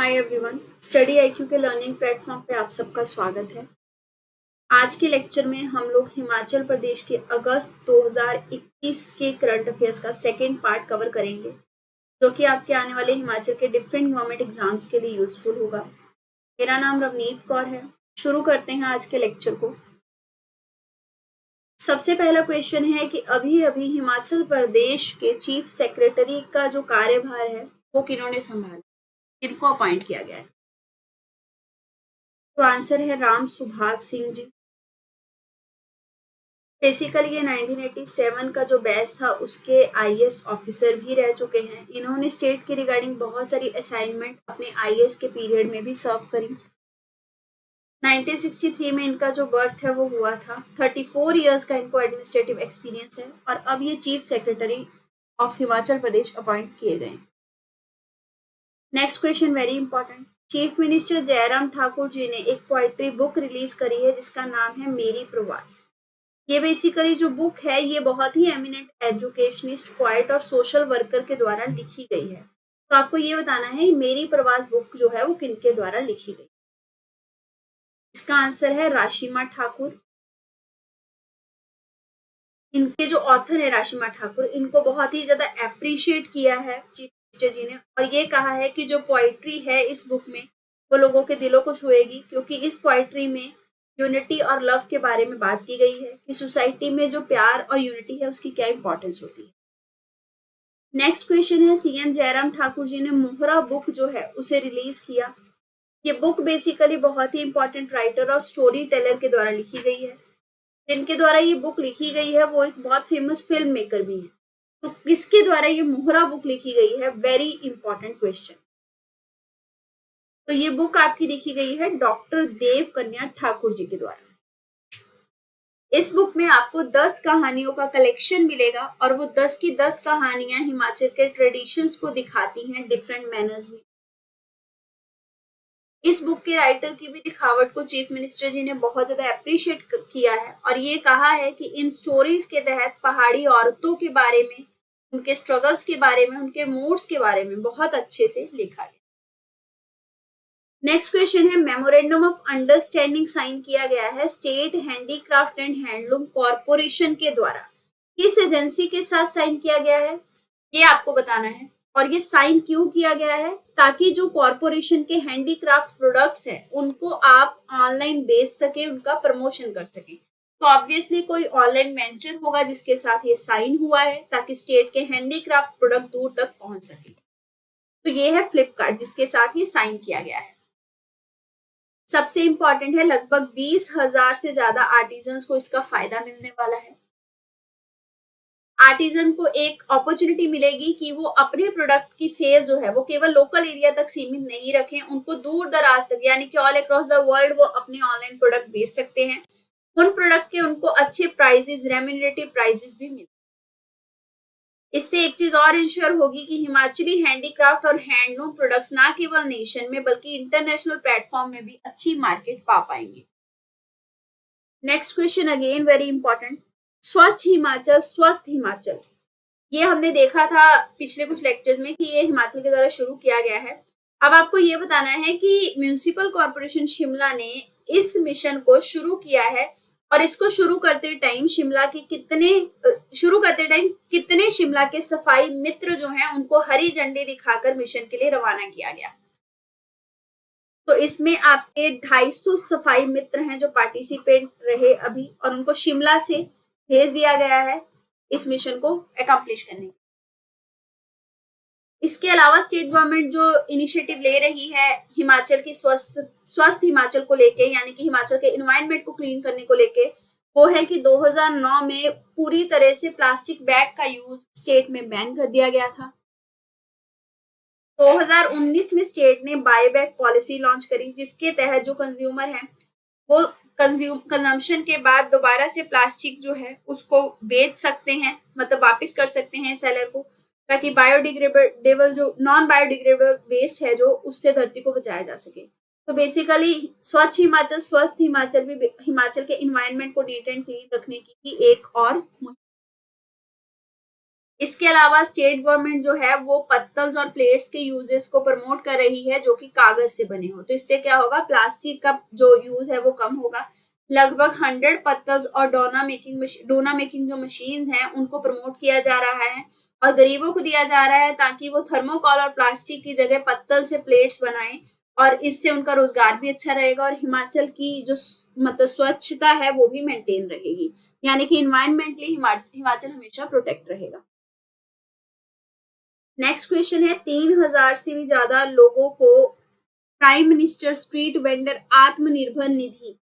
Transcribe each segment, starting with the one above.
Hi everyone, study IQ के learning platform पे आप सबका स्वागत है। आज के लेक्चर में हम लोग हिमाचल प्रदेश के अगस्त 2021 के करंट अफेयर्स का सेकेंड पार्ट कवर करेंगे, जो कि आपके आने वाले हिमाचल के डिफरेंट गवर्नमेंट एग्जाम्स के लिए यूजफुल होगा। मेरा नाम रवनीत कौर है। शुरू करते हैं आज के लेक्चर को। सबसे पहला क्वेश्चन है कि अभी अभी हिमाचल प्रदेश के चीफ सेक्रेटरी का जो कार्यभार है वो किन्होंने संभाला, किनको अपॉइंट किया गया है? तो आंसर है राम सुभाग सिंह जी। बेसिकली ये 1987 का जो बैच था उसके आईएएस ऑफिसर भी रह चुके हैं। इन्होंने स्टेट के रिगार्डिंग बहुत सारी असाइनमेंट अपने आईएएस के पीरियड में भी सर्व करी। 1963 में इनका जो बर्थ है वो हुआ था। 34 इयर्स का इनको एडमिनिस्ट्रेटिव एक्सपीरियंस है और अब ये chief secretary of Himachal Pradesh appoint किए गए। Next question very important. Chief minister Jairam Thakur ji ने एक पोएट्री बुक रिलीज करी है जिसका नाम है मेरी प्रवास। ये बेसिकली जो बुक है ये बहुत ही एमिनेंट एजुकेशनिस्ट, पोएट और सोशल वर्कर के द्वारा लिखी गई है। तो आपको ये बताना है मेरी प्रवास बुक जो है वो किनके द्वारा लिखी गई। इसका आंसर है राशिमा ठाकुर। इनके जो ऑथर है राशिमा ठाकुर, इनको बहुत ही ज्यादा अप्रिशिएट किया है चीफ मिनिस्टर जी ने और ये कहा है कि जो पोएट्री है इस बुक में वो लोगों के दिलों को छुएगी, क्योंकि इस पोएट्री में यूनिटी और लव के बारे में बात की गई है कि सोसाइटी में जो प्यार और यूनिटी है उसकी क्या इंपॉर्टेंस होती है। नेक्स्ट क्वेश्चन है सीएम जयराम ठाकुर जी ने मोहरा बुक जो है उसे रिलीज किया। ये बुक बेसिकली बहुत ही इंपॉर्टेंट राइटर और स्टोरी टेलर के द्वारा लिखी गई है। जिनके द्वारा ये बुक लिखी गई है वो एक बहुत फेमस फिल्म मेकर भी है। तो किसके द्वारा ये मोहरा बुक लिखी गई है? Very important question. तो ये बुक आपकी लिखी गई है डॉक्टर देव कन्या ठाकुर जी के द्वारा। इस बुक में आपको 10 कहानियों का कलेक्शन मिलेगा और वो 10 की 10 कहानियां हिमाचल के ट्रेडिशंस को दिखाती हैं डिफरेंट मैनर्स में। इस बुक के राइटर की भी लिखावट को चीफ मिनिस्टर जी ने बहुत ज्यादा अप्रिशिएट किया है और ये कहा है कि इन स्टोरीज के तहत पहाड़ी औरतों के बारे में, उनके स्ट्रगल्स के बारे में, उनके मूड्स के बारे में बहुत अच्छे से लिखा गया। नेक्स्ट क्वेश्चन है मेमोरेंडम ऑफ अंडरस्टैंडिंग साइन किया गया है state handicraft and handloom corporation के द्वारा। किस एजेंसी के साथ साइन किया गया है ये आपको बताना है। और ये साइन क्यों किया गया है? ताकि जो कॉरपोरेशन के हैंडीक्राफ्ट प्रोडक्ट्स हैं उनको आप ऑनलाइन बेच सके, उनका प्रमोशन कर सके। तो ऑब्वियसली कोई ऑनलाइन वेंचर होगा जिसके साथ ये साइन हुआ है ताकि स्टेट के हैंडीक्राफ्ट प्रोडक्ट दूर तक पहुंच सके। तो ये है फ्लिपकार्ट जिसके साथ ये साइन किया गया है। सबसे इंपॉर्टेंट है लगभग 20,000 से ज्यादा आर्टिजन्स को इसका फायदा मिलने वाला है। आर्टिजन को एक अपॉर्चुनिटी मिलेगी कि वो अपने प्रोडक्ट की सेल जो है वो केवल लोकल एरिया तक सीमित नहीं रखें, उनको दूर दराज तक यानी कि ऑल अक्रॉस द वर्ल्ड वो अपने ऑनलाइन प्रोडक्ट बेच सकते हैं। उन प्रोडक्ट के उनको अच्छे प्राइजेस, रेम्यूनरेटिव प्राइजेस भी मिले। इससे एक चीज और इंश्योर होगी कि हिमाचली हैंडीक्राफ्ट और हैंडलूम प्रोडक्ट्स ना केवल नेशन में बल्कि इंटरनेशनल प्लेटफॉर्म में भी अच्छी मार्केट पा पाएंगे। Next question again very important. स्वच्छ हिमाचल स्वस्थ हिमाचल, ये हमने देखा था पिछले कुछ लेक्चर्स में कि ये हिमाचल के द्वारा शुरू किया गया है। अब आपको ये बताना है कि म्युनिसिपल कॉर्पोरेशन शिमला ने इस मिशन को शुरू किया है और इसको शुरू करते टाइम कितने शिमला के सफाई मित्र जो हैं उनको हरी झंडी दिखाकर मिशन के लिए रवाना किया गया। तो इसमें आपके 250 सफाई मित्र हैं जो पार्टिसिपेट रहे अभी और उनको शिमला से भेज दिया गया है इस मिशन को अकम्प्लिश करने। इसके अलावा स्टेट गवर्नमेंट जो इनिशिएटिव ले रही है हिमाचल की स्वस्थ हिमाचल को लेके, यानी कि हिमाचल के एनवायरनमेंट को क्लीन करने को लेके, वो है कि 2009 में पूरी तरह से प्लास्टिक बैग का यूज स्टेट में बैन कर दिया गया था। 2019 में स्टेट ने बाय बैक पॉलिसी लॉन्च करी जिसके तहत जो कंज्यूमर हैं वो कंजम्पशन के बाद दोबारा से प्लास्टिक जो है उसको बेच सकते हैं, मतलब वापस कर सकते हैं सेलर को, ताकि बायोडिग्रेडेबल जो नॉन बायोडिग्रेडेबल वेस्ट है जो उससे धरती को बचाया जा सके। तो बेसिकली स्वच्छ हिमाचल स्वस्थ हिमाचल भी हिमाचल के एनवायरनमेंट को नीट एंड क्लीन रखने की एक और इसके अलावा स्टेट गवर्नमेंट जो है वो पत्तल्स और प्लेट्स के यूजेस को प्रमोट कर रही है जो कि कागज से बने हो। तो इससे क्या होगा, प्लास्टिक का जो यूज है वो कम होगा। लगभग 100 पत्तल्स और डोना मेकिंग जो मशीन्स हैं उनको प्रमोट किया जा रहा है और गरीबों को दिया जा रहा है ताकि वो थर्मोकॉल और प्लास्टिक की जगह पत्तल से प्लेट्स बनाएं और इससे उनका रोजगार भी अच्छा रहेगा और हिमाचल की जो मतलब स्वच्छता है वो भी मेंटेन रहेगी, यानी कि इन्वायरमेंटली हिमाचल हमेशा प्रोटेक्ट रहेगा। नेक्स्ट क्वेश्चन है, 3000 से भी ज्यादा लोगों को prime minister street vendor Atmanirbhar Nidhi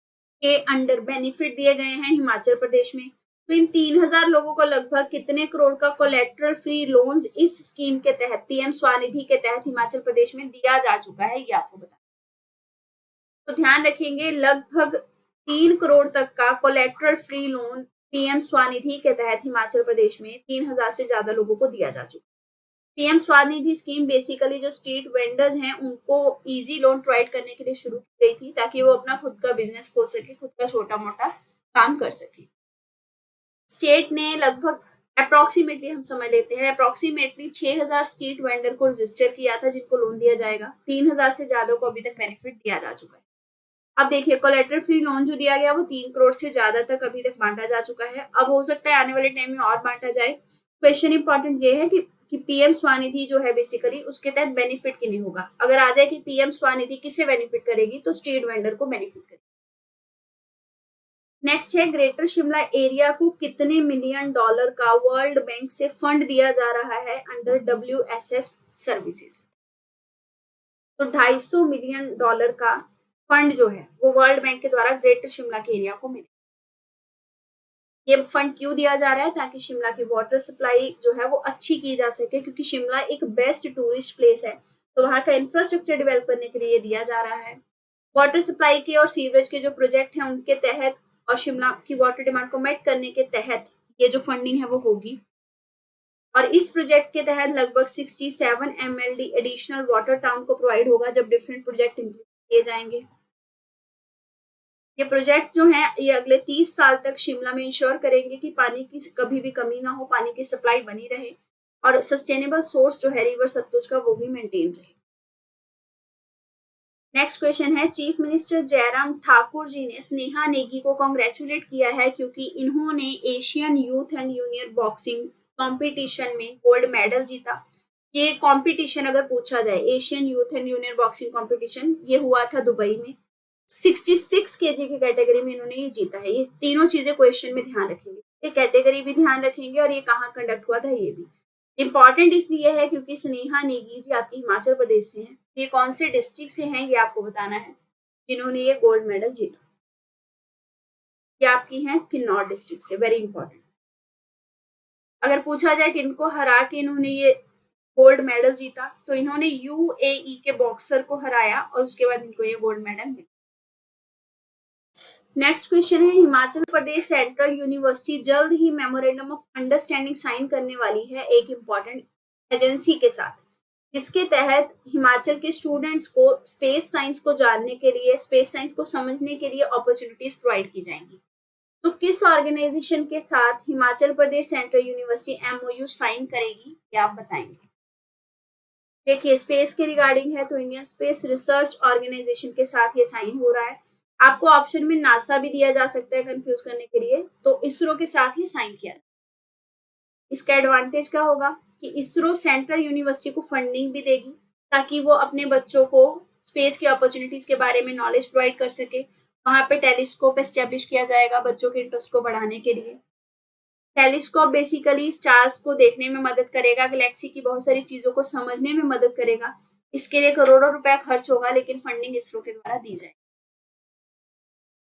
के अंडर बेनिफिट दिए गए हैं हिमाचल प्रदेश में। तो इन 3000 लोगों को लगभग कितने करोड़ का कोलेट्रल फ्री लोन्स इस स्कीम के तहत, पीएम स्वनिधि के तहत हिमाचल प्रदेश में दिया जा चुका है, ये आपको बता। तो ध्यान रखेंगे, लगभग 3 करोड़ तक का collateral free loan PM Svanidhi के तहत हिमाचल प्रदेश में 3000 से ज्यादा लोगों को दिया जा चुका है। पीएम स्वनिधि स्कीम बेसिकली जो स्ट्रीट वेंडर्स हैं उनको इजी लोन प्रोवाइड करने के लिए शुरू की गई थी ताकि वो अपना खुद का बिजनेस खोल सके, खुद का छोटा मोटा काम कर सके। स्टेट ने लगभग अप्रोक्सीमेटली, हम समझ लेते हैं, अप्रोक्सीमेटली 6000 स्ट्रीट वेंडर को रजिस्टर किया था जिनको लोन दिया जाएगा। 3000 से ज्यादा को अभी तक बेनिफिट दिया जा चुका है। अब देखिए, कोलेटरल फ्री लोन जो दिया गया वो 3 करोड़ से ज्यादा तक अभी तक बांटा जा चुका है। अब हो सकता है आने वाले टाइम में और बांटा जाए। क्वेश्चन इंपॉर्टेंट ये है कि पीएम स्वनिधि जो है बेसिकली उसके तहत बेनिफिट किन्हें होगा। अगर आ जाए कि पीएम स्वनिधि किसे बेनिफिट करेगी तो स्ट्रीट वेंडर को बेनिफिट करेगी। नेक्स्ट है, ग्रेटर शिमला एरिया को कितने मिलियन डॉलर का वर्ल्ड बैंक से फंड दिया जा रहा है अंडर WSS सर्विसेज। तो 250 मिलियन डॉलर का फंड जो है वो वर्ल्ड बैंक के द्वारा ग्रेटर शिमला के एरिया को मिले। ये फंड क्यों दिया जा रहा है, ताकि शिमला की वाटर सप्लाई जो है वो अच्छी की जा सके, क्योंकि शिमला एक बेस्ट टूरिस्ट प्लेस है तो वहां का इंफ्रास्ट्रक्चर डेवलप करने के लिए ये दिया जा रहा है। वाटर सप्लाई के और सीवरेज के जो प्रोजेक्ट हैं उनके तहत और शिमला की वाटर डिमांड को मेट करने के तहत ये जो फंडिंग है वो होगी। और इस प्रोजेक्ट के तहत लगभग 67 MLD एडिशनल वाटर टाउन को प्रोवाइड होगा जब डिफरेंट प्रोजेक्ट इम्प्लीमेंट किए जाएंगे। ये प्रोजेक्ट जो है ये अगले 30 साल तक शिमला में इंश्योर करेंगे कि पानी की कभी भी कमी ना हो, पानी की सप्लाई बनी रहे और सस्टेनेबल सोर्स जो है रिवर सतलुज का वो भी मेंटेन रहे। नेक्स्ट क्वेश्चन है, चीफ मिनिस्टर जयराम ठाकुर जी ने स्नेहा नेगी को कॉन्ग्रेचुलेट किया है क्योंकि इन्होंने Asian youth and junior boxing competition में गोल्ड मेडल जीता। ये कंपटीशन अगर पूछा जाए, Asian youth and junior boxing competition, ये हुआ था दुबई में। 66 kg की कैटेगरी में इन्होंने ये जीता है। ये तीनों चीजें क्वेश्चन में ध्यान रखेंगे, ये कैटेगरी भी ध्यान रखेंगे और ये कहाँ कंडक्ट हुआ था ये भी इंपॉर्टेंट इसलिए है क्योंकि स्नेहा नेगी जी आपकी हिमाचल प्रदेश से हैं। ये कौन से डिस्ट्रिक्ट से हैं ये आपको बताना है जिन्होंने ये गोल्ड मेडल जीता। ये आपकी हैं किन्नौर डिस्ट्रिक्ट से, वेरी इंपॉर्टेंट। अगर पूछा जाए कि इनको हरा के इन्होंने ये गोल्ड मेडल जीता तो इन्होंने UAE के बॉक्सर को हराया और उसके बाद इनको ये गोल्ड मेडल मिला। नेक्स्ट क्वेश्चन है, हिमाचल प्रदेश सेंट्रल यूनिवर्सिटी जल्द ही मेमोरेंडम ऑफ अंडरस्टैंडिंग साइन करने वाली है एक इम्पॉर्टेंट एजेंसी के साथ, जिसके तहत हिमाचल के स्टूडेंट्स को स्पेस साइंस को जानने के लिए, स्पेस साइंस को समझने के लिए अपॉर्चुनिटीज प्रोवाइड की जाएंगी। तो किस ऑर्गेनाइजेशन के साथ Himachal Pradesh central university MOU sign करेगी ये आप बताएंगे। देखिए, स्पेस के रिगार्डिंग है तो इंडियन स्पेस रिसर्च ऑर्गेनाइजेशन के साथ ये साइन हो रहा है। आपको ऑप्शन में नासा भी दिया जा सकता है कंफ्यूज करने के लिए, तो इसरो के साथ ही साइन किया। इसका एडवांटेज क्या होगा कि इसरो सेंट्रल यूनिवर्सिटी को फंडिंग भी देगी ताकि वो अपने बच्चों को स्पेस की अपॉर्चुनिटीज के बारे में नॉलेज प्रोवाइड कर सके। वहां पे टेलीस्कोप एस्टेब्लिश किया जाएगा बच्चों के इंटरेस्ट को बढ़ाने के लिए। टेलीस्कोप बेसिकली स्टार्स को देखने में मदद करेगा, गैलेक्सी की बहुत सारी चीजों को समझने में मदद करेगा। इसके लिए करोड़ों रुपया खर्च होगा लेकिन फंडिंग इसरो के द्वारा दी जाएगी।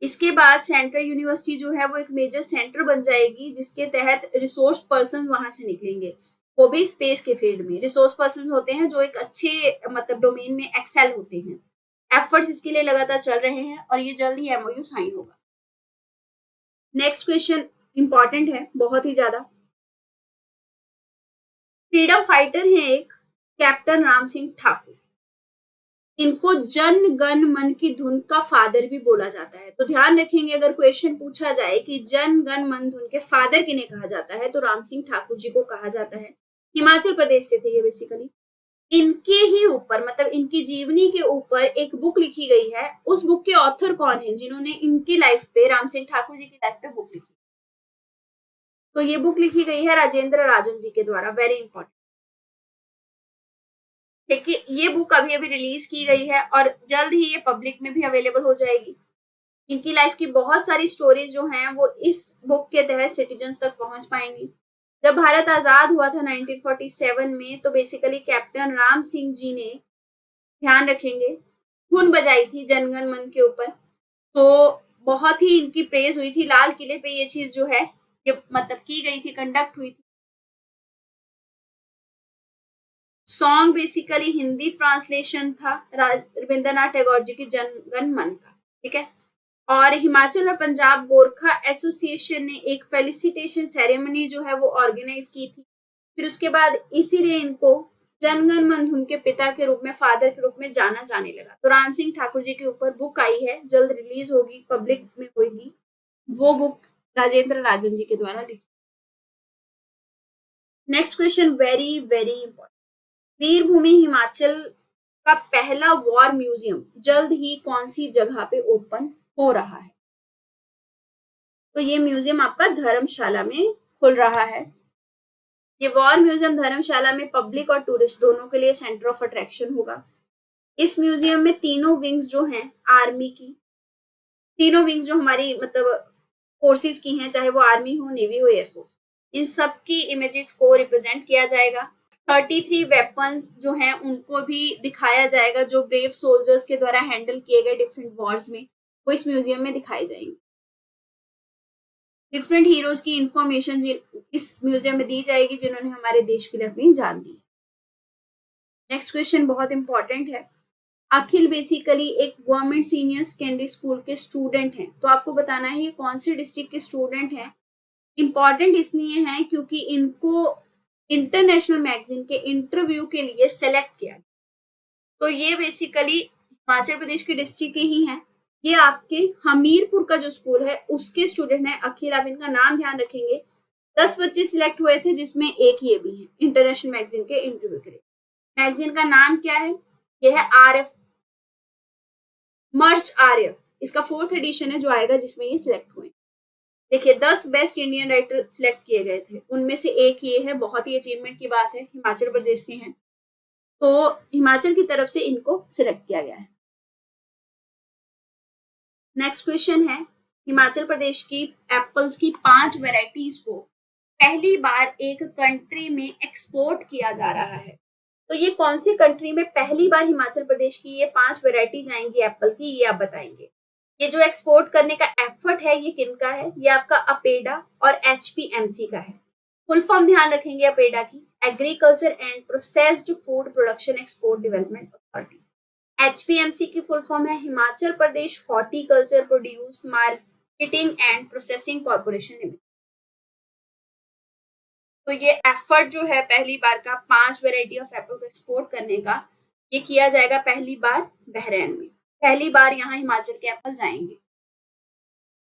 इसके बाद सेंट्रल यूनिवर्सिटी जो है वो एक मेजर सेंटर बन जाएगी जिसके तहत रिसोर्स पर्सन वहां से निकलेंगे, वो भी स्पेस के फील्ड में। रिसोर्स पर्सन होते हैं जो एक अच्छे मतलब डोमेन में एक्सेल होते हैं। एफर्ट्स इसके लिए लगातार चल रहे हैं और ये जल्द ही MOU साइन होगा। नेक्स्ट क्वेश्चन इंपॉर्टेंट है बहुत ही ज्यादा। फ्रीडम फाइटर है एक कैप्टन राम सिंह ठाकुर, इनको जन गण मन की धुन का फादर भी बोला जाता है। तो ध्यान रखेंगे अगर क्वेश्चन पूछा जाए कि जन गण मन धुन के फादर किन्हें कहा जाता है तो राम सिंह ठाकुर जी को कहा जाता है। हिमाचल प्रदेश से थे ये बेसिकली। इनके ही ऊपर मतलब इनकी जीवनी के ऊपर एक बुक लिखी गई है। उस बुक के ऑथर कौन है जिन्होंने इनकी लाइफ पे, राम सिंह ठाकुर जी की लाइफ पे बुक लिखी? तो ये बुक लिखी गई है राजेंद्र राजन जी के द्वारा। Very important. देखिए ये बुक अभी अभी रिलीज की गई है और जल्द ही ये पब्लिक में भी अवेलेबल हो जाएगी। इनकी लाइफ की बहुत सारी स्टोरीज जो हैं वो इस बुक के तहत सिटीजन्स तक पहुंच पाएंगी। जब भारत आजाद हुआ था 1947 में, तो बेसिकली कैप्टन राम सिंह जी ने, ध्यान रखेंगे, धुन बजाई थी जनगण मन के ऊपर। तो बहुत ही इनकी प्रेज हुई थी। लाल किले पे ये चीज जो है ये मतलब की गई थी, कंडक्ट हुई थी। सॉन्ग बेसिकली हिंदी ट्रांसलेशन था रविंद्रनाथ टैगोर जी की जनगण मन का, ठीक है। और हिमाचल और पंजाब गोरखा एसोसिएशन ने एक फेलिसिटेशन सेरेमनी जो है वो ऑर्गेनाइज की थी। फिर उसके बाद इसीलिए इनको जनगण मन धुन के पिता के रूप में, फादर के रूप में जाना जाने लगा। तो राम सिंह ठाकुर जी के ऊपर बुक आई है, जल्द रिलीज होगी, पब्लिक में होगी। वो बुक राजेंद्र राजन जी के द्वारा लिखी। Next question very very important. वीरभूमि हिमाचल का पहला वॉर म्यूजियम जल्द ही कौन सी जगह पे ओपन हो रहा है? तो ये म्यूजियम आपका धर्मशाला में खुल रहा है। ये वॉर म्यूजियम धर्मशाला में पब्लिक और टूरिस्ट दोनों के लिए सेंटर ऑफ अट्रैक्शन होगा। इस म्यूजियम में तीनों विंग्स जो हैं आर्मी की, तीनों विंग्स जो हमारी मतलब फोर्सेस की हैं, चाहे वो आर्मी हो, नेवी हो, एयरफोर्स, इन सब की इमेजेस को रिप्रेजेंट किया जाएगा। 33 वेपन्स जो हैं उनको भी दिखाया जाएगा, जो ब्रेव सोल्जर्स के द्वारा हैंडल किए गए डिफरेंट वॉर्स में, वो इस म्यूजियम में दिखाई जाएंगे। डिफरेंट हीरोज की इंफॉर्मेशन इस म्यूजियम में दी जाएगी जिन्होंने हमारे देश के लिए अपनी जान दी। नेक्स्ट क्वेश्चन बहुत इंपॉर्टेंट है। अखिल बेसिकली एक गवर्नमेंट सीनियर सेकेंडरी स्कूल के स्टूडेंट हैं। तो आपको बताना है ये कौन से डिस्ट्रिक्ट के स्टूडेंट हैं। इंपॉर्टेंट इसलिए हैं क्योंकि इनको इंटरनेशनल मैगजीन के इंटरव्यू के लिए सेलेक्ट किया। तो ये बेसिकली हिमाचल प्रदेश के डिस्ट्रिक्ट के ही हैं। ये आपके हमीरपुर का जो स्कूल है उसके स्टूडेंट है अखिल। आप इनका नाम ध्यान रखेंगे। 10 बच्चे सिलेक्ट हुए थे जिसमें एक ये भी है इंटरनेशनल मैगजीन के इंटरव्यू के लिए। मैगजीन का नाम क्या है? यह है RF मर्ज आर्य। इसका 4th एडिशन है जो आएगा जिसमें ये सिलेक्ट हुए। देखिए 10 बेस्ट इंडियन राइटर सिलेक्ट किए गए थे, उनमें से एक ये है। बहुत ही अचीवमेंट की बात है, हिमाचल प्रदेश से हैं, तो हिमाचल की तरफ से इनको सिलेक्ट किया गया है। नेक्स्ट क्वेश्चन है, हिमाचल प्रदेश की एप्पल्स की 5 वेराइटीज को पहली बार एक कंट्री में एक्सपोर्ट किया जा रहा है। तो ये कौन सी कंट्री में पहली बार हिमाचल प्रदेश की ये 5 वेराइटी जाएंगी एप्पल की, ये आप बताएंगे। ये जो एक्सपोर्ट करने का एफर्ट है ये किनका है? ये आपका अपेडा और HPMC का है। फुल फॉर्म ध्यान रखेंगे अपेडा की, agriculture and processed food production export development authority. HPMC की फुल फॉर्म है Himachal Pradesh horticulture produce marketing and processing corporation limited. तो ये एफर्ट जो है पहली बार का 5 वेराइटी ऑफ एप्पल को एक्सपोर्ट करने का, ये किया जाएगा पहली बार बहरैन में। पहली बार यहाँ हिमाचल के एप्पल जाएंगे।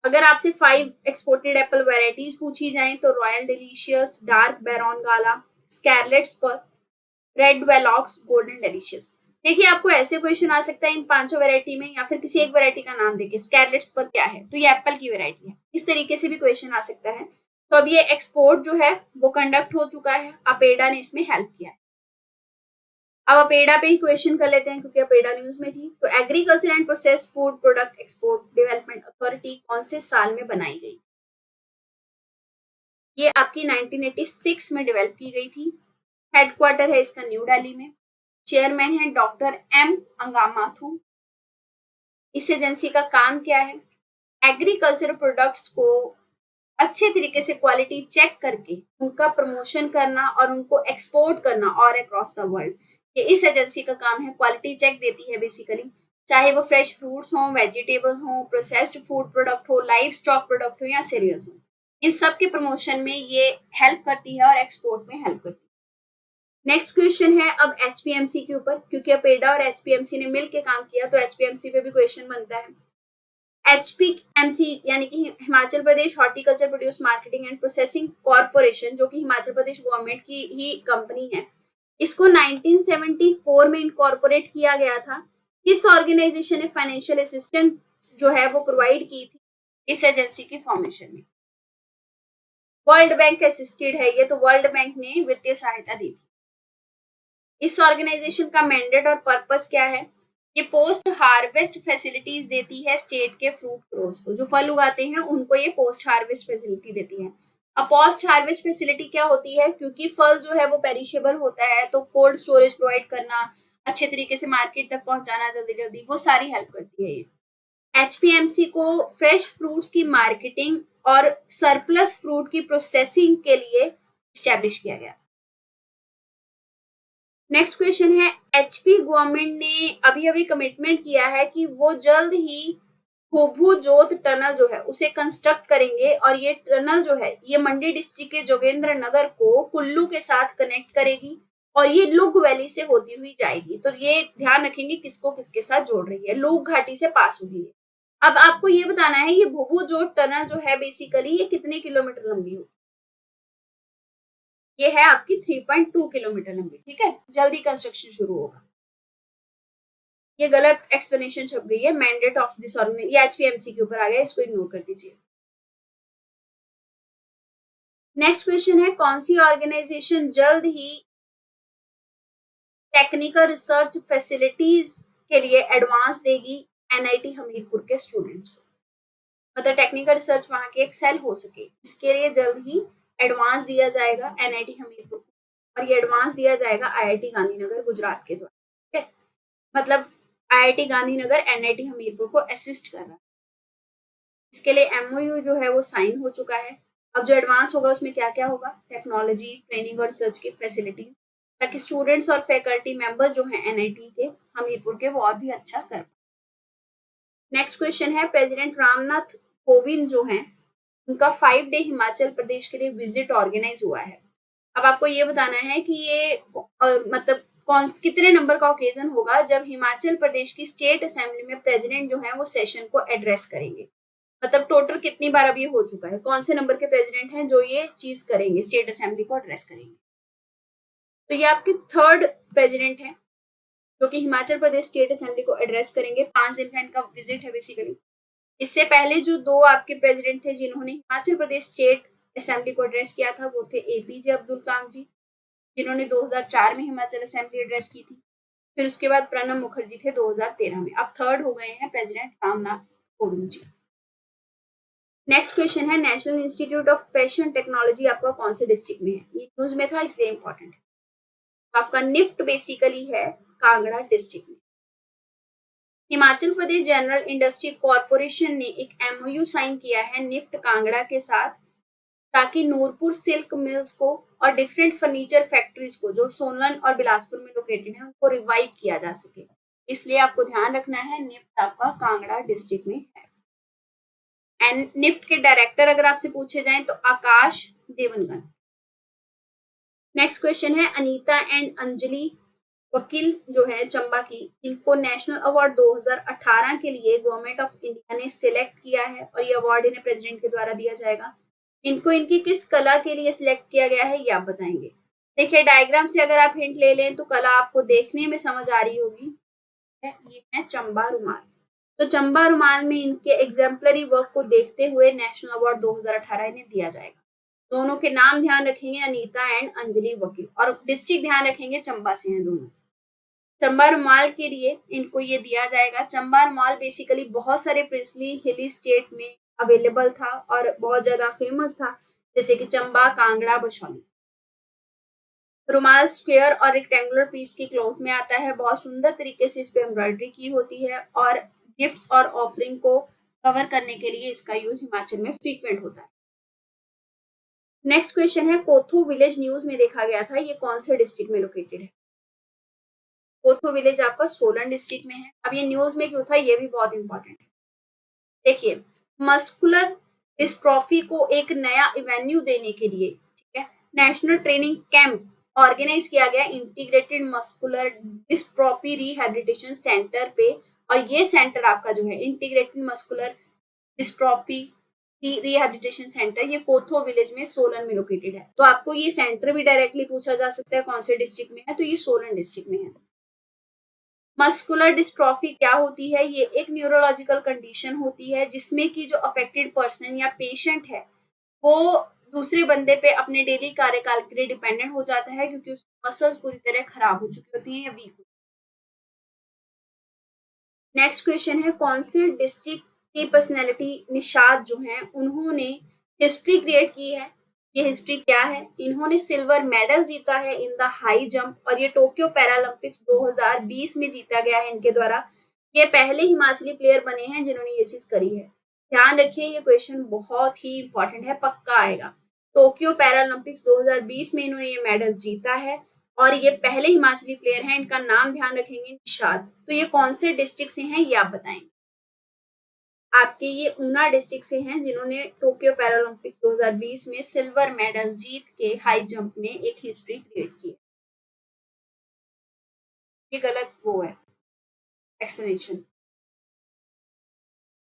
अगर आपसे 5 एक्सपोर्टेड एप्पल वेराइटीज पूछी जाएं तो royal delicious, dark baron gala, scarlet spur, red velox, golden delicious. देखिए आपको ऐसे क्वेश्चन आ सकता है इन 5 वेराइटी में, या फिर किसी एक वेराइटी का नाम देके स्कारलेट स्पर क्या है, तो ये एप्पल की वेराइटी है। इस तरीके से भी क्वेश्चन आ सकता है। तो अब ये एक्सपोर्ट जो है वो कंडक्ट हो चुका है, अपेडा ने इसमें हेल्प किया है। अब अपेडा पे ही क्वेश्चन कर लेते हैं क्योंकि अपेडा न्यूज में थी। तो agriculture and process food product export development authority कौन से साल में बनाई गई? ये आपकी 1986 में डेवलप की गई थी। हेडक्वार्टर है इसका न्यू दिल्ली में। चेयरमैन है डॉक्टर M अंगामाथु। इस एजेंसी का काम क्या है? एग्रीकल्चर प्रोडक्ट्स को अच्छे तरीके से क्वालिटी चेक करके उनका प्रमोशन करना और उनको एक्सपोर्ट करना और अक्रॉस द वर्ल्ड, ये इस एजेंसी का काम है। क्वालिटी चेक देती है बेसिकली, चाहे वो फ्रेश फ्रूट्स हो, वेजिटेबल्स हो, प्रोसेस्ड फूड प्रोडक्ट हो, लाइव स्टॉक प्रोडक्ट हो या सीरियल्स हो, इन सब के प्रमोशन में ये हेल्प करती है और एक्सपोर्ट में हेल्प करती है। नेक्स्ट क्वेश्चन है अब HPMC के ऊपर, क्योंकि अपेडा और HPMC ने मिलकर काम किया तो HPMC पे भी क्वेश्चन बनता है। HPMC यानी कि Himachal Pradesh horticulture produce marketing and processing corporation, जो कि हिमाचल प्रदेश गवर्नमेंट की ही कंपनी है, इसको 1974 में इनकॉर्पोरेट किया गया था। किस ऑर्गेनाइजेशन ने फाइनेंशियल असिस्टेंस जो है वो प्रोवाइड की थी इस एजेंसी के फॉर्मेशन में? वर्ल्ड बैंक असिस्टेड है ये, तो वर्ल्ड बैंक ने वित्तीय सहायता दी थी। इस ऑर्गेनाइजेशन का मैंडेट और पर्पस क्या है? ये पोस्ट हार्वेस्ट फैसिलिटीज देती है स्टेट के फ्रूट ग्रोवर्स को, जो फल उगाते हैं उनको ये पोस्ट हार्वेस्ट फैसिलिटी देती है। अब पोस्ट हार्वेस्ट फैसिलिटी क्या होती है? क्योंकि फल जो है वो पेरिशेबल होता है, तो कोल्ड स्टोरेज प्रोवाइड करना, अच्छे तरीके से मार्केट तक पहुंचाना जल्दी जल्दी, वो सारी हेल्प करती है ये। HPMC को फ्रेश फ्रूट्स की मार्केटिंग और सरप्लस फ्रूट की प्रोसेसिंग के लिए स्टैब्लिश किया गया। नेक्स्ट क्वेश्चन है, HP गवर्नमेंट ने अभी अभी कमिटमेंट किया है कि वो जल्द ही भूभू जोत टनल जो है उसे कंस्ट्रक्ट करेंगे, और ये टनल जो है ये मंडी डिस्ट्रिक्ट के जोगेंद्र नगर को कुल्लू के साथ कनेक्ट करेगी, और ये लुग वैली से होती हुई जाएगी। तो ये ध्यान रखेंगे किसको किसके साथ जोड़ रही है, लुग घाटी से पास होगी है। अब आपको ये बताना है ये भूभू जोत टनल जो है बेसिकली ये कितने किलोमीटर लंबी होगी? ये है आपकी 3.2 किलोमीटर लंबी, ठीक है। जल्दी कंस्ट्रक्शन शुरू होगा। ये गलत एक्सप्लेनेशन छप गई है, मैंडेट ऑफ दिस ऑर्गेनाइजेशन, ये HPMC के ऊपर आ गया, इसको इग्नोर कर दीजिए। नेक्स्ट क्वेश्चन है, कौन सी ऑर्गेनाइजेशन जल्द ही टेक्निकल रिसर्च फैसिलिटीज के लिए एडवांस देगी NIT हमीरपुर के स्टूडेंट्स को? मतलब टेक्निकल रिसर्च वहां के एक सेल हो सके, इसके लिए जल्द ही एडवांस दिया जाएगा NIT हमीरपुर को, और ये एडवांस दिया जाएगा IIT गांधीनगर गुजरात के द्वारा, ठीक है। मतलब IIT गांधीनगर NIT हमीरपुर को असिस्ट कर रहा है। इसके लिए MOU जो है वो साइन हो चुका है। अब जो एडवांस होगा उसमें क्या क्या होगा? टेक्नोलॉजी, ट्रेनिंग और रिसर्च की फैसिलिटीज, ताकि स्टूडेंट्स और फैकल्टी मेंबर्स जो हैं NIT के हमीरपुर के वो और भी अच्छा कर पाए। नेक्स्ट क्वेश्चन है, प्रेसिडेंट रामनाथ कोविंद जो हैं उनका 5 डे हिमाचल प्रदेश के लिए विजिट ऑर्गेनाइज हुआ है। अब आपको ये बताना है कि ये मतलब कितने नंबर का ओकेजन होगा जब हिमाचल प्रदेश की स्टेट असेंबली में प्रेसिडेंट जो है वो सेशन को एड्रेस करेंगे। मतलब टोटल कितनी बार अब ये हो चुका है, कौन से नंबर के प्रेसिडेंट हैं जो ये चीज करेंगे, स्टेट असेंबली को एड्रेस करेंगे? तो ये आपके थर्ड प्रेसिडेंट है जो कि हिमाचल प्रदेश स्टेट असेंबली को एड्रेस करेंगे। 5 दिन का इनका विजिट है बेसिकली। इससे पहले जो 2 आपके प्रेसिडेंट थे जिन्होंने हिमाचल प्रदेश स्टेट असेंबली को एड्रेस किया था वो थे APJ अब्दुल कलाम जी, जिन्होंने 2004 में हिमाचल असेंबली एड्रेस की थी। फिर उसके बाद प्रणब मुखर्जी थे 2013 में। अब थर्ड हो गए हैं president Ramnath Kovind ji. Next question है, national institute of fashion technology आपका कौन से डिस्ट्रिक्ट में है? ये न्यूज में था इसलिए इंपॉर्टेंट है। आपका निफ्ट बेसिकली है कांगड़ा डिस्ट्रिक्ट में। Himachal Pradesh general industry corporation ने एक MOU साइन किया है निफ्ट कांगड़ा के साथ, ताकि नूरपुर सिल्क मिल्स को और डिफरेंट फर्नीचर फैक्ट्रीज को जो सोलन और बिलासपुर में लोकेटेड है उनको रिवाइव किया जा सके। इसलिए आपको ध्यान रखना है निफ्ट आपका कांगड़ा डिस्ट्रिक्ट में है। एंड निफ्ट के डायरेक्टर अगर आपसे पूछे जाएं तो आकाश देवनगन। नेक्स्ट क्वेश्चन है, अनीता एंड अंजलि वकील जो है चंबा की, इनको नेशनल अवार्ड 2018 के लिए गवर्नमेंट ऑफ इंडिया ने सिलेक्ट किया है, और ये अवार्ड इन्हें प्रेसिडेंट के द्वारा दिया जाएगा। इनको इनकी किस कला के लिए सिलेक्ट किया गया है ये आप बताएंगे। देखिए डायग्राम से अगर आप हिंट ले लें तो कला आपको देखने में समझ आ रही होगी, ये है चंबा रुमाल। तो चंबा रुमाल में इनके एग्जाम्पलरी वर्क को देखते हुए नेशनल अवार्ड 2018 इन्हें दिया जाएगा। दोनों के नाम ध्यान रखेंगे, अनीता एंड अंजलि वकील, और डिस्ट्रिक्ट ध्यान रखेंगे चंबा से हैं दोनों। चंबा रुमाल के लिए इनको ये दिया जाएगा। चंबा रुमाल बेसिकली बहुत सारे प्रिंसली हिली स्टेट में अवेलेबल था और बहुत ज्यादा फेमस था, जैसे कि चंबा, कांगड़ा, बशौली। रुमाल स्क्वायर और रेक्टेंगुलर पीस की क्लॉथ में आता है, बहुत सुंदर तरीके से इस पे एम्ब्रॉयडरी की होती है, और गिफ्ट्स और ऑफरिंग को कवर करने के लिए इसका यूज हिमाचल में फ्रीक्वेंट होता है। नेक्स्ट क्वेश्चन है, कोथू विलेज न्यूज में देखा गया था, ये कौन से डिस्ट्रिक्ट में लोकेटेड है? कोथू विलेज आपका सोलन डिस्ट्रिक्ट में है। अब ये न्यूज में क्यों था ये भी बहुत इंपॉर्टेंट है। देखिए मस्कुलर डिस्ट्रॉफी को एक नया इवेन्यू देने के लिए, ठीक है, नेशनल ट्रेनिंग कैंप ऑर्गेनाइज किया गया integrated muscular dystrophy rehabilitation centre पे, और ये सेंटर आपका जो है integrated muscular dystrophy rehabilitation centre, ये कोथो विलेज में सोलन में लोकेटेड है। तो आपको ये सेंटर भी डायरेक्टली पूछा जा सकता है कौन से डिस्ट्रिक्ट में है, तो ये सोलन डिस्ट्रिक्ट में है। मस्कुलर डिस्ट्रॉफी क्या होती है? ये एक न्यूरोलॉजिकल कंडीशन होती है जिसमें कि जो अफेक्टेड पर्सन या पेशेंट है वो दूसरे बंदे पे अपने डेली कार्यकाल के लिए डिपेंडेंट हो जाता है, क्योंकि उसकी मसल्स पूरी तरह खराब हो चुकी होती हैं या वीक। नेक्स्ट क्वेश्चन है, कौन से डिस्ट्रिक्ट की पर्सनैलिटी निषाद जो है उन्होंने हिस्ट्री क्रिएट की है? ये हिस्ट्री क्या है? इन्होंने सिल्वर मेडल जीता है इन द हाई जंप, और ये टोक्यो पैरालंपिक्स 2020 में जीता गया है इनके द्वारा। ये पहले हिमाचली प्लेयर बने हैं जिन्होंने ये चीज करी है। ध्यान रखिए, ये क्वेश्चन बहुत ही इंपॉर्टेंट है, पक्का आएगा। टोक्यो पैरालंपिक्स 2020 में इन्होंने ये मेडल जीता है और ये पहले हिमाचली प्लेयर हैं। इनका नाम ध्यान रखेंगे, निषाद। तो ये कौन से डिस्ट्रिक्ट से हैं ये आप बताएंगे। आपके ये ऊना डिस्ट्रिक्ट से हैं जिन्होंने टोक्यो पैरालंपिक्स 2020 में सिल्वर मेडल जीत के हाई जंप में एक हिस्ट्री क्रिएट की। ये गलत वो है एक्सप्लेनेशन।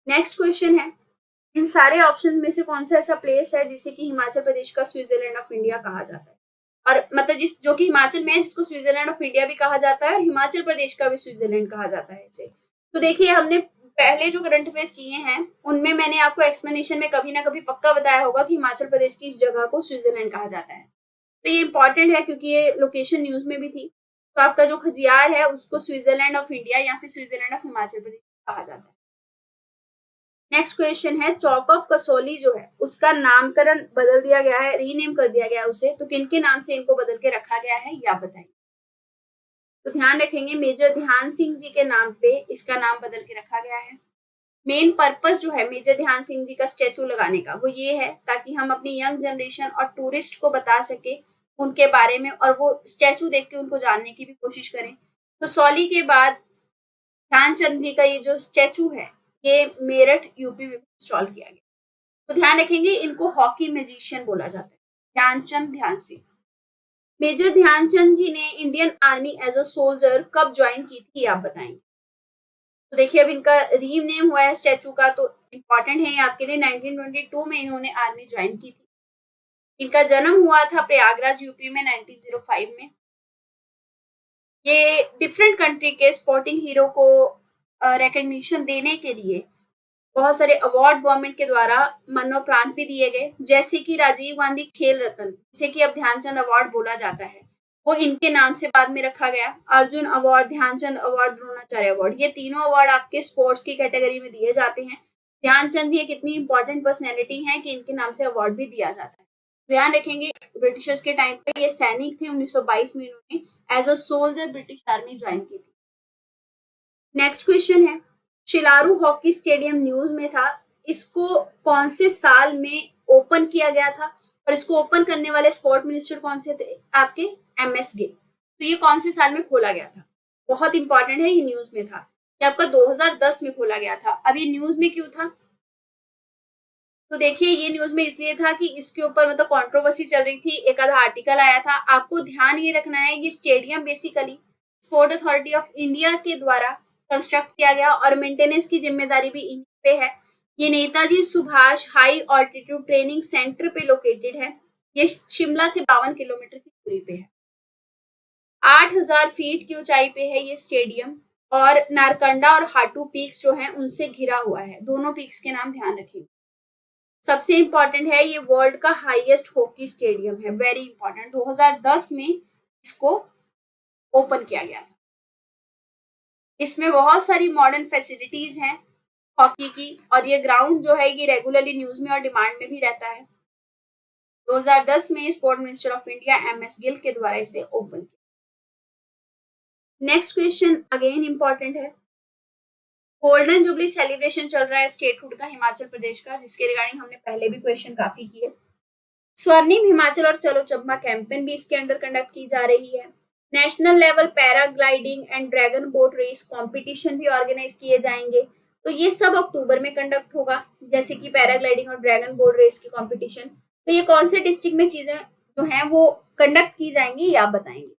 नेक्स्ट क्वेश्चन है, इन सारे ऑप्शन में से कौन सा ऐसा प्लेस है जिसे कि हिमाचल प्रदेश का स्विट्जरलैंड ऑफ इंडिया कहा जाता है? और मतलब जिस जो कि हिमाचल में है जिसको स्विट्जरलैंड ऑफ इंडिया भी कहा जाता है और हिमाचल प्रदेश का भी स्विट्जरलैंड कहा जाता है इसे। तो देखिए, हमने पहले जो करंट अफेयर्स किए हैं उनमें मैंने आपको एक्सप्लेनेशन में कभी ना कभी पक्का बताया होगा कि हिमाचल प्रदेश की इस जगह को स्विट्जरलैंड कहा जाता है। तो ये इंपॉर्टेंट है क्योंकि ये लोकेशन न्यूज में भी थी। तो आपका जो खजियार है उसको स्विट्जरलैंड ऑफ इंडिया या फिर स्विट्जरलैंड ऑफ हिमाचल प्रदेश कहा जाता है। नेक्स्ट क्वेश्चन है, चौक ऑफ कसौली जो है उसका नामकरण बदल दिया गया है, रीनेम कर दिया गया है उसे, तो किन के नाम से इनको बदल के रखा गया है या बताइए। तो ध्यान रखेंगे, मेजर ध्यान सिंह जी के नाम पे इसका नाम बदल के रखा गया है। मेन पर्पस जो है मेजर ध्यान सिंह जी का स्टेचू लगाने का वो ये है ताकि हम अपनी यंग जनरेशन और टूरिस्ट को बता सके उनके बारे में और वो स्टेचू देख के उनको जानने की भी कोशिश करें। तो सौली के बाद ध्यानचंद जी का ये जो स्टेचू है ये मेरठ यूपी में इंस्टॉल किया गया। तो ध्यान रखेंगे, इनको हॉकी मैजिशियन बोला जाता है, ध्यानचंद ध्यान सिंह। मेजर ध्यानचंद जी ने Indian army as a soldier कब ज्वाइन की थी आप बताएंगे। तो देखिए, अब इनका रीनेम हुआ है स्टैचू का, तो इम्पोर्टेंट है आपके लिए। 1922 में इन्होंने आर्मी ज्वाइन की थी। इनका जन्म हुआ था प्रयागराज यूपी में 1905 में। ये डिफरेंट कंट्री के स्पोर्टिंग हीरो को रिकग्निशन देने के लिए बहुत सारे अवार्ड गवर्नमेंट के द्वारा मरणोपरांत भी दिए गए, जैसे कि राजीव गांधी खेल रत्न, जिसे कि अब ध्यानचंद अवार्ड बोला जाता है, वो इनके नाम से बाद में रखा गया। Arjuna award, Dhyanchand award, Dronacharya award, ये तीनों अवार्ड आपके स्पोर्ट्स की कैटेगरी में दिए जाते हैं। ध्यानचंद जी एक इतनी इंपॉर्टेंट पर्सनैलिटी है कि इनके नाम से अवार्ड भी दिया जाता है। ध्यान रखेंगे, ब्रिटिशर्स के टाइम पे ये सैनिक थे। 1922 में इन्होंने as a soldier British army join की थी। नेक्स्ट क्वेश्चन है, शिलारू हॉकी स्टेडियम न्यूज में था, इसको कौन से साल में ओपन किया गया था और इसको ओपन करने वाले स्पोर्ट मिनिस्टर कौन से थे आपके? MS गिल। तो ये कौन से साल में खोला गया था? बहुत इंपॉर्टेंट है, ये न्यूज में था। ये आपका 2010 में खोला गया था। अब ये न्यूज में क्यों था? तो देखिए, ये न्यूज में इसलिए था कि इसके ऊपर मतलब कंट्रोवर्सी चल रही थी, एक आधा आर्टिकल आया था। आपको ध्यान ये रखना है, ये stadium basically sport authority of India के द्वारा कंस्ट्रक्ट किया गया और मेंटेनेंस की जिम्मेदारी भी इन पे है। ये Netaji Subhash high altitude training centre पे लोकेटेड है। ये शिमला से 52 किलोमीटर की दूरी पे है। 8000 फीट की ऊंचाई पे है ये स्टेडियम और नारकंडा और हाटू पीक्स जो हैं उनसे घिरा हुआ है। दोनों पीक्स के नाम ध्यान रखिए। सबसे इंपॉर्टेंट है, ये वर्ल्ड का हाईएस्ट हॉकी स्टेडियम है, वेरी इंपॉर्टेंट। 2010 में इसको ओपन किया गया था। इसमें बहुत सारी मॉडर्न फैसिलिटीज हैं हॉकी की और ये ग्राउंड जो है ये रेगुलरली न्यूज में और डिमांड में भी रहता है। 2010 में sport minister of India MS Gill के द्वारा इसे ओपन किया। नेक्स्ट क्वेश्चन अगेन इंपॉर्टेंट है, गोल्डन जुबली सेलिब्रेशन चल रहा है स्टेटहुड का हिमाचल प्रदेश का, जिसके रिगार्डिंग हमने पहले भी क्वेश्चन काफी किए। स्वर्णिम हिमाचल और चलो चंबा कैंपेन भी इसके अंडर कंडक्ट की जा रही है। National level paragliding and dragon boat race competition भी ऑर्गेनाइज किए जाएंगे। तो ये सब अक्टूबर में कंडक्ट होगा, जैसे कि पैराग्लाइडिंग और ड्रैगन बोट रेस की कंपटीशन। तो ये कौन से डिस्ट्रिक्ट में चीजें जो हैं वो कंडक्ट की जाएंगी ये आप बताएंगे।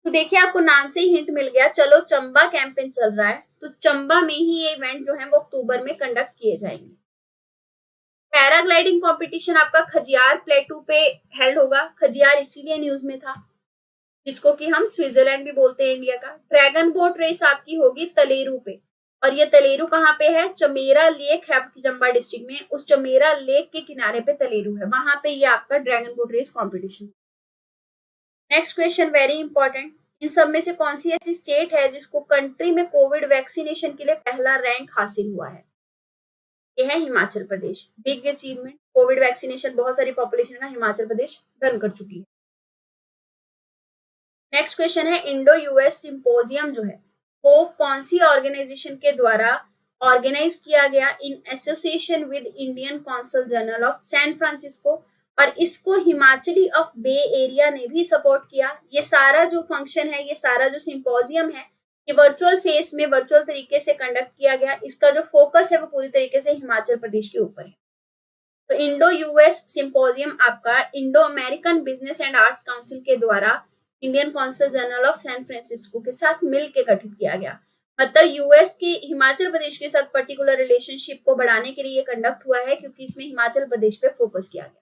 तो देखिए, आपको नाम से ही हिंट मिल गया, चलो चंबा कैंपेन चल रहा है, तो चंबा में ही ये इवेंट जो है वो अक्टूबर में कंडक्ट किए जाएंगे। पैराग्लाइडिंग कंपटीशन आपका खजियार प्लेटू पे हेल्ड होगा। खजियार इसीलिए न्यूज में था, जिसको कि हम स्विट्जरलैंड भी बोलते हैं इंडिया का। ड्रैगन बोट रेस आपकी होगी तलेरू पे, और ये तलेरू कहाँ पे है? चमेरा लेक है आपकी चंबा डिस्ट्रिक्ट में, उस चमेरा लेक के किनारे पे तलेरू है, वहां पे ये आपका dragon boat race competition. Next question very important, इन सब में से कौन सी ऐसी स्टेट है जिसको कंट्री में कोविड वैक्सीनेशन के लिए पहला रैंक हासिल हुआ है? ये है हिमाचल प्रदेश। बिग अचीवमेंट, कोविड वैक्सीनेशन बहुत सारी पॉपुलेशन का हिमाचल प्रदेश डन कर चुकी है। नेक्स्ट क्वेश्चन है, इंडो यूएस सिंपोजियम जो है वो कौन सी ऑर्गेनाइजेशन के द्वारा ऑर्गेनाइज किया गया? In association with Indian council general of San Francisco, और इसको हिमाचली ऑफ बे एरिया ने भी सपोर्ट किया। ये सारा जो फंक्शन है, ये सारा जो सिंपोजियम है, ये वर्चुअल फेस में वर्चुअल तरीके से कंडक्ट किया गया। इसका जो फोकस है वो पूरी तरीके से हिमाचल प्रदेश के ऊपर है। तो इंडो यूएस सिंपोजियम आपका Indo American business and arts council के द्वारा Indian council general of San Francisco के साथ मिलकर गठित किया गया। मतलब यूएस की हिमाचल प्रदेश के साथ पर्टिकुलर रिलेशनशिप को बढ़ाने के लिए ये कंडक्ट हुआ है, क्योंकि इसमें हिमाचल प्रदेश पे फोकस किया गया।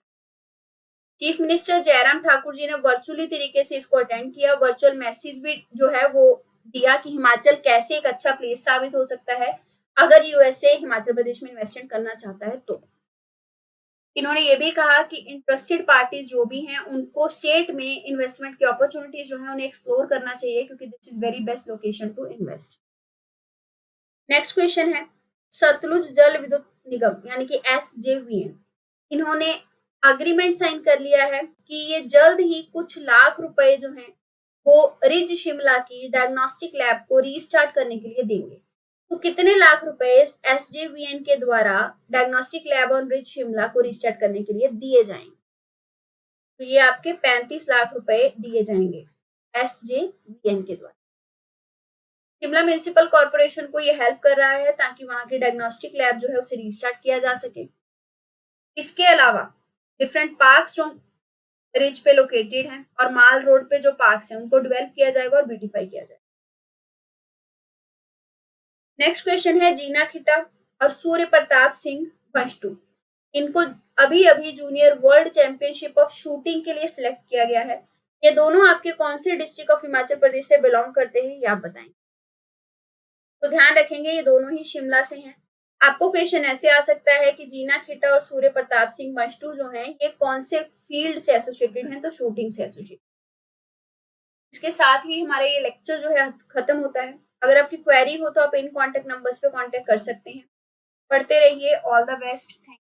चीफ मिनिस्टर जयराम ठाकुर जी ने वर्चुअली तरीके से इसको अटेंड किया। वर्चुअल मैसेज भी जो है वो दिया कि हिमाचल कैसे एक अच्छा प्लेस साबित हो सकता है अगर यूएसए हिमाचल प्रदेश में इन्वेस्टमेंट करना चाहता है तो। इन्होंने ये भी कहा कि इंटरेस्टेड पार्टीज जो भी हैं उनको स्टेट में इन्वेस्टमेंट की अपॉर्चुनिटीज जो है उन्हें एक्सप्लोर करना चाहिए, क्योंकि this is very best location to invest. Next question है, सतलुज जल विद्युत निगम यानी कि SJVN, इन्होंने अग्रीमेंट साइन कर लिया है कि ये जल्द ही कुछ लाख रुपए जो हैं वो रिज शिमला की डायग्नोस्टिक लैब को रीस्टार्ट करने के लिए देंगे। तो कितने लाख रुपए SJVN के द्वारा diagnostic lab on ridge Shimla को रीस्टार्ट करने के लिए दिए जाएंगे? तो ये आपके 35 लाख रुपए दिए जाएंगे SJVN के द्वारा। शिमला म्यूनिसिपल कॉर्पोरेशन को ये हेल्प कर रहा है ताकि वहां की डायग्नोस्टिक लैब जो है उसे रीस्टार्ट किया जा सके। इसके अलावा डिफरेंट पार्क्स जो रिज पे लोकेटेड हैं और माल रोड पे जो पार्क्स हैं उनको डेवलप किया जाएगा और ब्यूटीफाई किया जाएगा। नेक्स्ट क्वेश्चन है, जीना खिटा और सूर्य प्रताप सिंह बंशटू, इनको अभी अभी junior world championship of shooting के लिए सिलेक्ट किया गया है। ये दोनों आपके कौन से डिस्ट्रिक्ट ऑफ हिमाचल प्रदेश से बिलोंग करते हैं ये आप बताएं। तो ध्यान रखेंगे ये दोनों ही शिमला से हैं। आपको क्वेश्चन ऐसे आ सकता है कि जीना खिटा और सूर्य प्रताप सिंह बंशटू जो हैं ये कौन से फील्ड से एसोसिएटेड हैं? तो शूटिंग से एसोसिएटेड। इसके साथ ही हमारा ये लेक्चर जो है खत्म होता है। अगर आपकी क्वेरी हो तो आप इन कॉन्टेक्ट नंबर्स पे कॉन्टेक्ट कर सकते हैं। पढ़ते रहिए। All the best. थैंक